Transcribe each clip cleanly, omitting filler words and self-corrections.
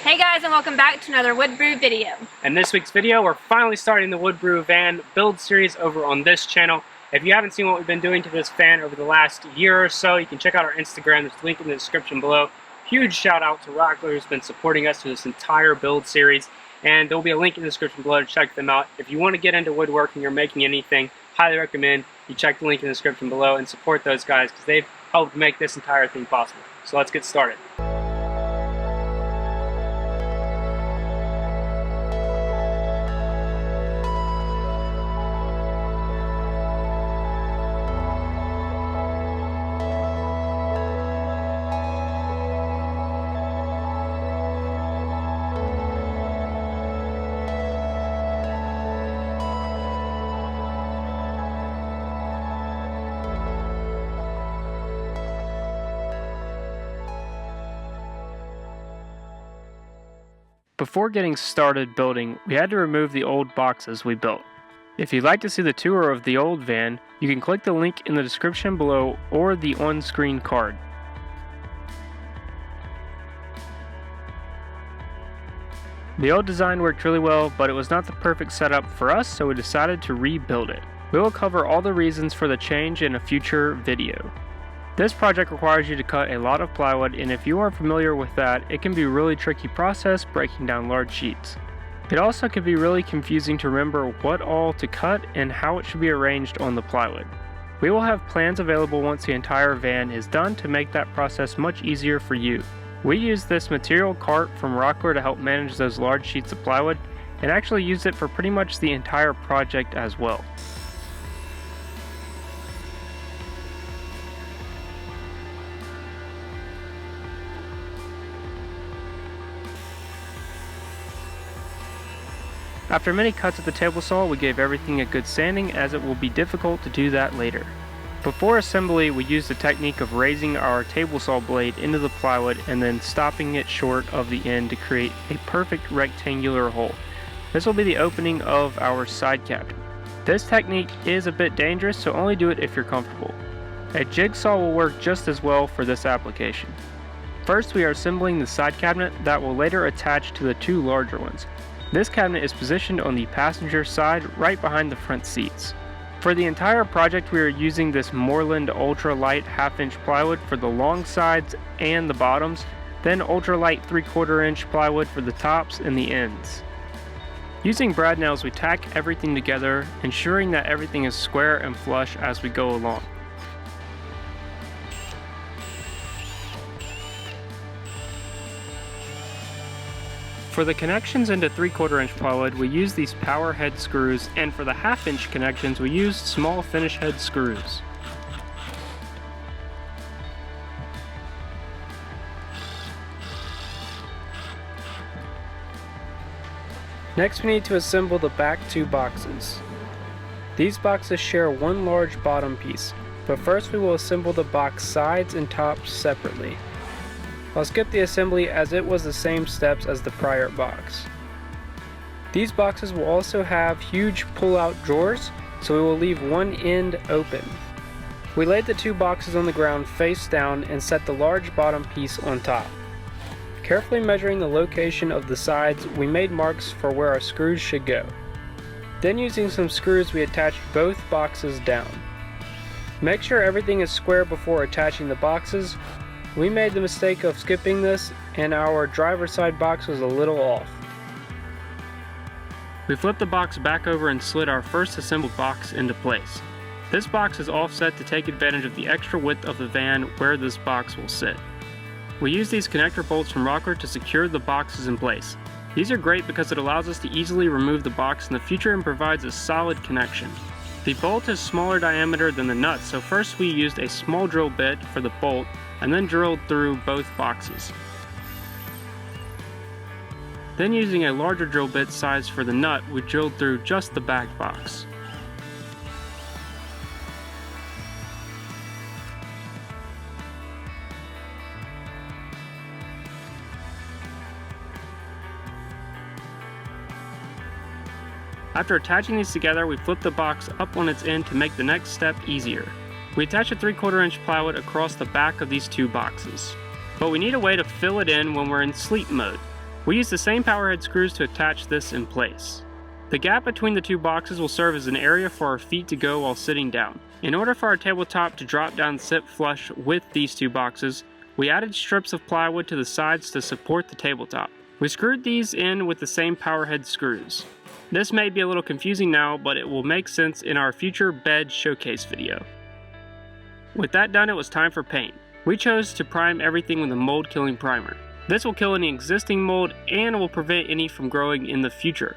Hey guys, and welcome back to another Woodbrew video. In this week's video, we're finally starting the Woodbrew Van Build Series over on this channel. If you haven't seen what we've been doing to this fan over the last year or so, you can check out our Instagram. There's a link in the description below. Huge shout out to Rockler, who's been supporting us through this entire build series. And there'll be a link in the description below to check them out. If you want to get into woodworking or making anything, highly recommend you check the link in the description below and support those guys because they've helped make this entire thing possible. So let's get started. Before getting started building, we had to remove the old boxes we built. If you'd like to see the tour of the old van, you can click the link in the description below or the on-screen card. The old design worked really well, but it was not the perfect setup for us, so we decided to rebuild it. We will cover all the reasons for the change in a future video. This project requires you to cut a lot of plywood, and if you are familiar with that, it can be a really tricky process breaking down large sheets. It also can be really confusing to remember what all to cut and how it should be arranged on the plywood. We will have plans available once the entire van is done to make that process much easier for you. We use this material cart from Rockler to help manage those large sheets of plywood, and actually use it for pretty much the entire project as well. After many cuts at the table saw, we gave everything a good sanding, as it will be difficult to do that later. Before assembly, we used the technique of raising our table saw blade into the plywood and then stopping it short of the end to create a perfect rectangular hole. This will be the opening of our side cabinet. This technique is a bit dangerous, so only do it if you're comfortable. A jigsaw will work just as well for this application. First, we are assembling the side cabinet that will later attach to the two larger ones. This cabinet is positioned on the passenger side right behind the front seats. For the entire project, we are using this Moreland ultra light 1/2 inch plywood for the long sides and the bottoms, then ultra light 3/4 inch plywood for the tops and the ends. Using brad nails, we tack everything together, ensuring that everything is square and flush as we go along. For the connections into 3/4 inch plywood, we use these power head screws, and for the 1/2 inch connections, we use small finish head screws. Next, we need to assemble the back two boxes. These boxes share one large bottom piece, but first we will assemble the box sides and tops separately. I'll skip the assembly as it was the same steps as the prior box. These boxes will also have huge pull-out drawers, so we will leave one end open. We laid the two boxes on the ground face down and set the large bottom piece on top. Carefully measuring the location of the sides, we made marks for where our screws should go. Then, using some screws, we attached both boxes down. Make sure everything is square before attaching the boxes. We made the mistake of skipping this, and our driver's side box was a little off. We flipped the box back over and slid our first assembled box into place. This box is offset to take advantage of the extra width of the van where this box will sit. We use these connector bolts from Rockler to secure the boxes in place. These are great because it allows us to easily remove the box in the future and provides a solid connection. The bolt is smaller diameter than the nut, so first we used a small drill bit for the bolt and then drilled through both boxes. Then, using a larger drill bit size for the nut, we drilled through just the back box. After attaching these together, we flip the box up on its end to make the next step easier. We attach a 3/4 inch plywood across the back of these two boxes. But we need a way to fill it in when we're in sleep mode. We used the same power head screws to attach this in place. The gap between the two boxes will serve as an area for our feet to go while sitting down. In order for our tabletop to drop down and sit flush with these two boxes, we added strips of plywood to the sides to support the tabletop. We screwed these in with the same power head screws. This may be a little confusing now, but it will make sense in our future bed showcase video. With that done, it was time for paint. We chose to prime everything with a mold killing primer. This will kill any existing mold and will prevent any from growing in the future.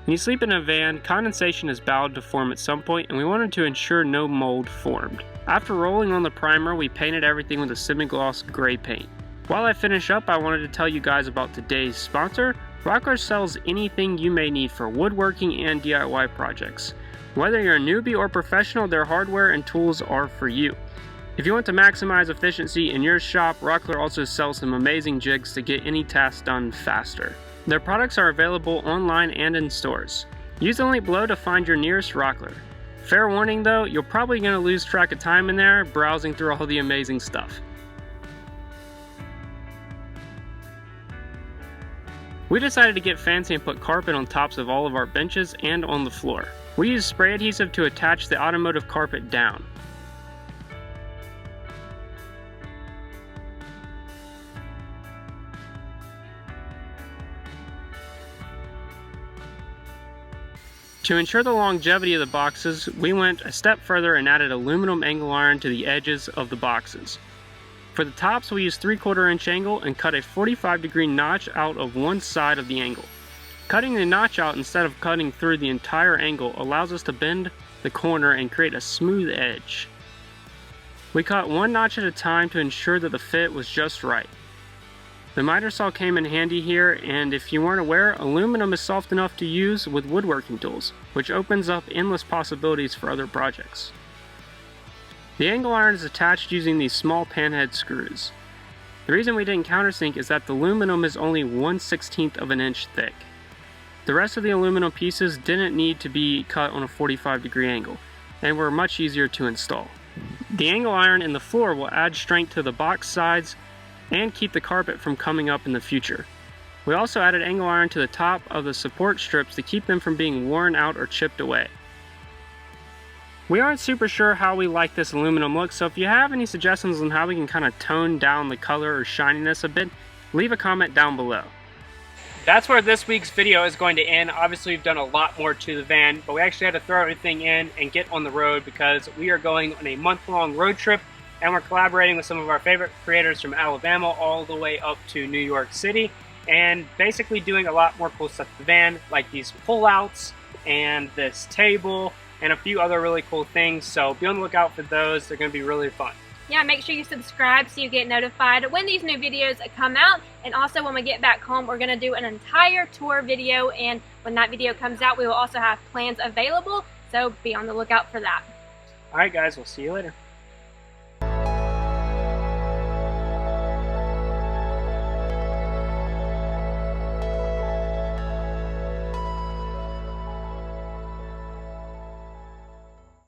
When you sleep in a van, condensation is bound to form at some point, and we wanted to ensure no mold formed. After rolling on the primer, we painted everything with a semi-gloss gray paint. While I finish up, I wanted to tell you guys about today's sponsor. Rockler sells anything you may need for woodworking and DIY projects. Whether you're a newbie or professional, their hardware and tools are for you. If you want to maximize efficiency in your shop, Rockler also sells some amazing jigs to get any task done faster. Their products are available online and in stores. Use the link below to find your nearest Rockler. Fair warning though, you're probably going to lose track of time in there browsing through all the amazing stuff. We decided to get fancy and put carpet on tops of all of our benches and on the floor. We used spray adhesive to attach the automotive carpet down. To ensure the longevity of the boxes, we went a step further and added aluminum angle iron to the edges of the boxes. For the tops, we used 3/4 inch angle and cut a 45-degree notch out of one side of the angle. Cutting the notch out instead of cutting through the entire angle allows us to bend the corner and create a smooth edge. We cut one notch at a time to ensure that the fit was just right. The miter saw came in handy here, and if you weren't aware, aluminum is soft enough to use with woodworking tools, which opens up endless possibilities for other projects. The angle iron is attached using these small panhead screws. The reason we didn't countersink is that the aluminum is only 1/16 of an inch thick. The rest of the aluminum pieces didn't need to be cut on a 45-degree angle, and were much easier to install. The angle iron in the floor will add strength to the box sides and keep the carpet from coming up in the future. We also added angle iron to the top of the support strips to keep them from being worn out or chipped away. We aren't super sure how we like this aluminum look, so if you have any suggestions on how we can kind of tone down the color or shininess a bit, leave a comment down below. That's where this week's video is going to end. Obviously we've done a lot more to the van, but we actually had to throw everything in and get on the road because we are going on a month-long road trip, and we're collaborating with some of our favorite creators from Alabama all the way up to New York City, and basically doing a lot more cool stuff to the van, like these pull-outs and this table and a few other really cool things. So be on the lookout for those. They're going to be really fun. Yeah, make sure you subscribe so you get notified when these new videos come out. And also when we get back home, we're going to do an entire tour video, and when that video comes out, we will also have plans available, so be on the lookout for that. Alright guys, we'll see you later.